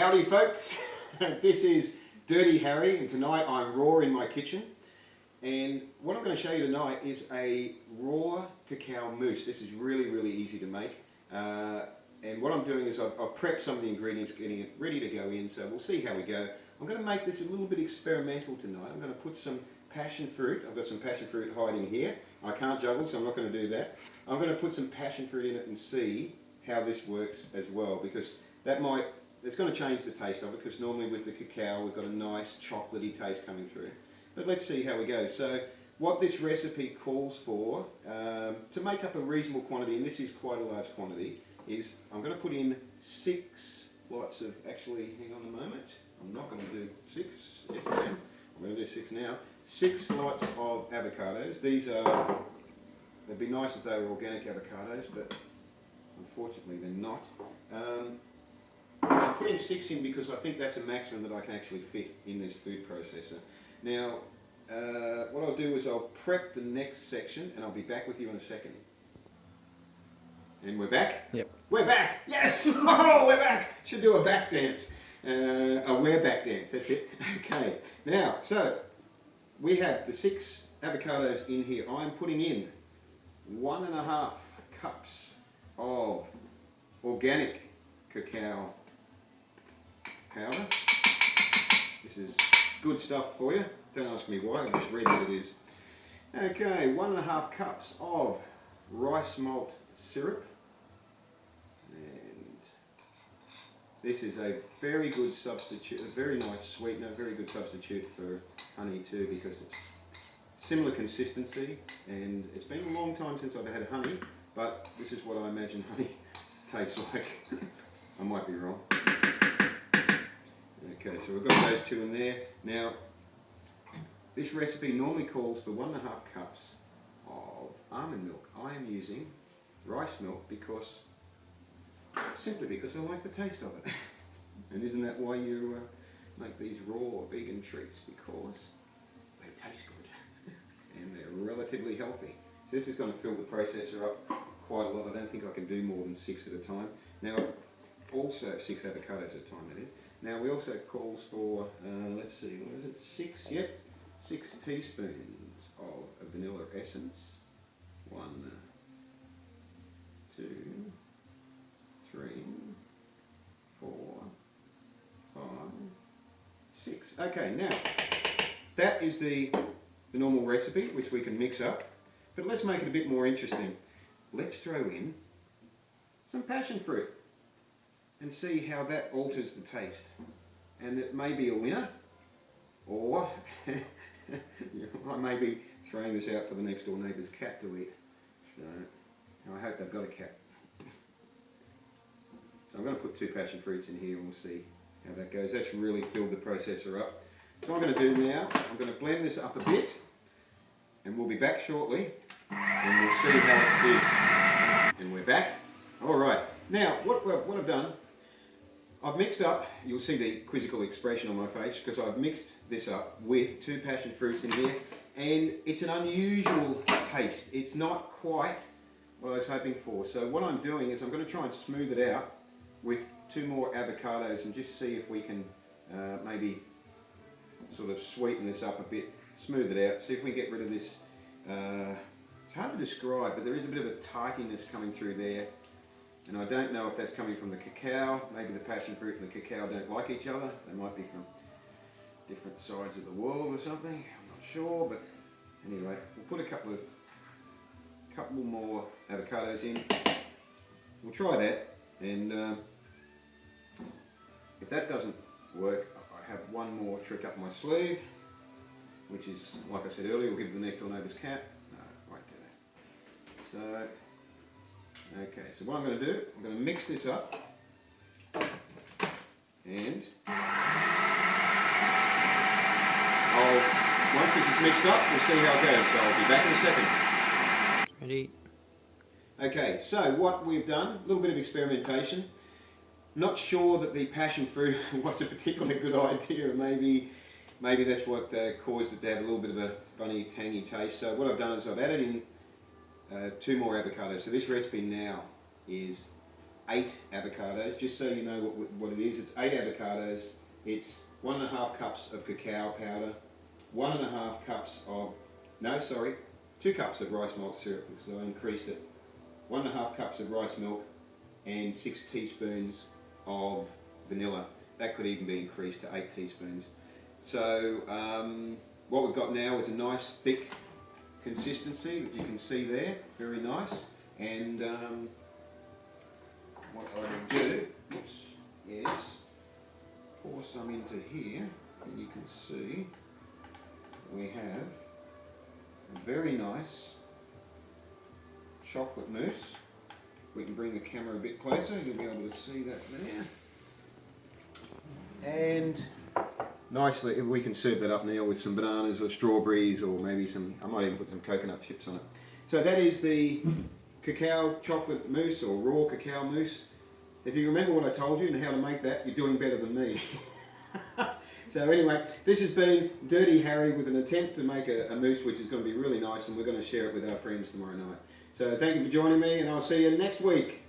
Howdy folks, this is Dirty Harry and tonight I'm raw in my kitchen, and what I'm going to show you tonight is a raw cacao mousse. This is really easy to make, and what I'm doing is I've prepped some of the ingredients, getting it ready to go in, so we'll see how we go. I'm going to make this a little bit experimental tonight. I'm going to put some passion fruit. I've got some passion fruit hiding here. I can't juggle, so I'm not going to do that. I'm going to put some passion fruit in it and see how this works as well, because it's going to change the taste of it, because normally with the cacao we've got a nice chocolatey taste coming through. But let's see how we go. So what this recipe calls for, to make up a reasonable quantity, and this is quite a large quantity, is I'm going to put in 6 lots of, actually hang on a moment, I'm not going to do 6, yes I am, I'm going to do 6 now. 6 lots of avocados. These are, they'd be nice if they were organic avocados, but unfortunately they're not. I'm putting 6 in because I think that's a maximum that I can actually fit in this food processor. Now, what I'll do is I'll prep the next section and I'll be back with you in a second. And we're back? Yep. We're back! Yes! Oh, we're back! Should do a back dance. A we're back dance, that's it. Okay, now, so we have the 6 avocados in here. I'm putting in 1.5 cups of organic cacao powder. This is good stuff for you. Don't ask me why, I'm just reading what it is. Okay, 1.5 cups of rice malt syrup. And this is a very good substitute, a very nice sweetener, a very good substitute for honey too, because it's similar consistency, and it's been a long time since I've had honey, but this is what I imagine honey tastes like. I might be wrong. Okay, so we've got those 2 in there. Now, this recipe normally calls for 1.5 cups of almond milk. I am using rice milk simply because I like the taste of it. And isn't that why you make these raw vegan treats? Because they taste good and they're relatively healthy. So this is going to fill the processor up quite a lot. I don't think I can do more than 6 at a time. Now, also 6 avocados at a time, that is. Now we also calls for, let's see, what is it, 6? Yep, 6 teaspoons of vanilla essence. 1, 2, 3, 4, 5, 6. Okay, now that is the normal recipe, which we can mix up. But let's make it a bit more interesting. Let's throw in some passion fruit and see how that alters the taste. And it may be a winner, or I may be throwing this out for the next door neighbour's cat to eat. So I hope they've got a cat. So I'm going to put 2 passion fruits in here and we'll see how that goes. That's really filled the processor up. So what I'm going to do now, I'm going to blend this up a bit, and we'll be back shortly and we'll see how it is. And we're back. Alright, now what I've done, I've mixed up, you'll see the quizzical expression on my face, because I've mixed this up with 2 passion fruits in here, and it's an unusual taste. It's not quite what I was hoping for. So what I'm doing is I'm going to try and smooth it out with 2 more avocados and just see if we can maybe sort of sweeten this up a bit, smooth it out, see if we can get rid of this, it's hard to describe, but there is a bit of a tartiness coming through there. And I don't know if that's coming from the cacao. Maybe the passion fruit and the cacao don't like each other. They might be from different sides of the world or something. I'm not sure, but anyway, we'll put a couple more avocados in. We'll try that, and if that doesn't work, I have one more trick up my sleeve, which is, like I said earlier, we'll give the next door neighbour's cat. No, I won't do that. So. Okay, so what I'm going to do, I'm going to mix this up, and once this is mixed up, we'll see how it goes, so I'll be back in a second. Ready? Okay, so what we've done, a little bit of experimentation. Not sure that the passion fruit was a particularly good idea, or maybe that's what caused it to have a little bit of a funny, tangy taste. So what I've done is I've added in 2 more avocados. So this recipe now is 8 avocados. Just so you know what it is, it's 8 avocados. It's 1.5 cups of cacao powder, 1.5 cups of, no sorry, 2 cups of rice malt syrup because I increased it, 1.5 cups of rice milk, and 6 teaspoons of vanilla. That could even be increased to 8 teaspoons. So what we've got now is a nice thick consistency that you can see there, very nice. And what I will do, is pour some into here, and you can see we have a very nice chocolate mousse. We can bring the camera a bit closer, you'll be able to see that there. And nicely, we can serve that up now with some bananas or strawberries, or maybe some, I might even put some coconut chips on it. So that is the cacao chocolate mousse, or raw cacao mousse. If you remember what I told you and how to make that, you're doing better than me. So anyway, this has been Dirty Harry with an attempt to make a mousse which is going to be really nice, and we're going to share it with our friends tomorrow night. So thank you for joining me, and I'll see you next week.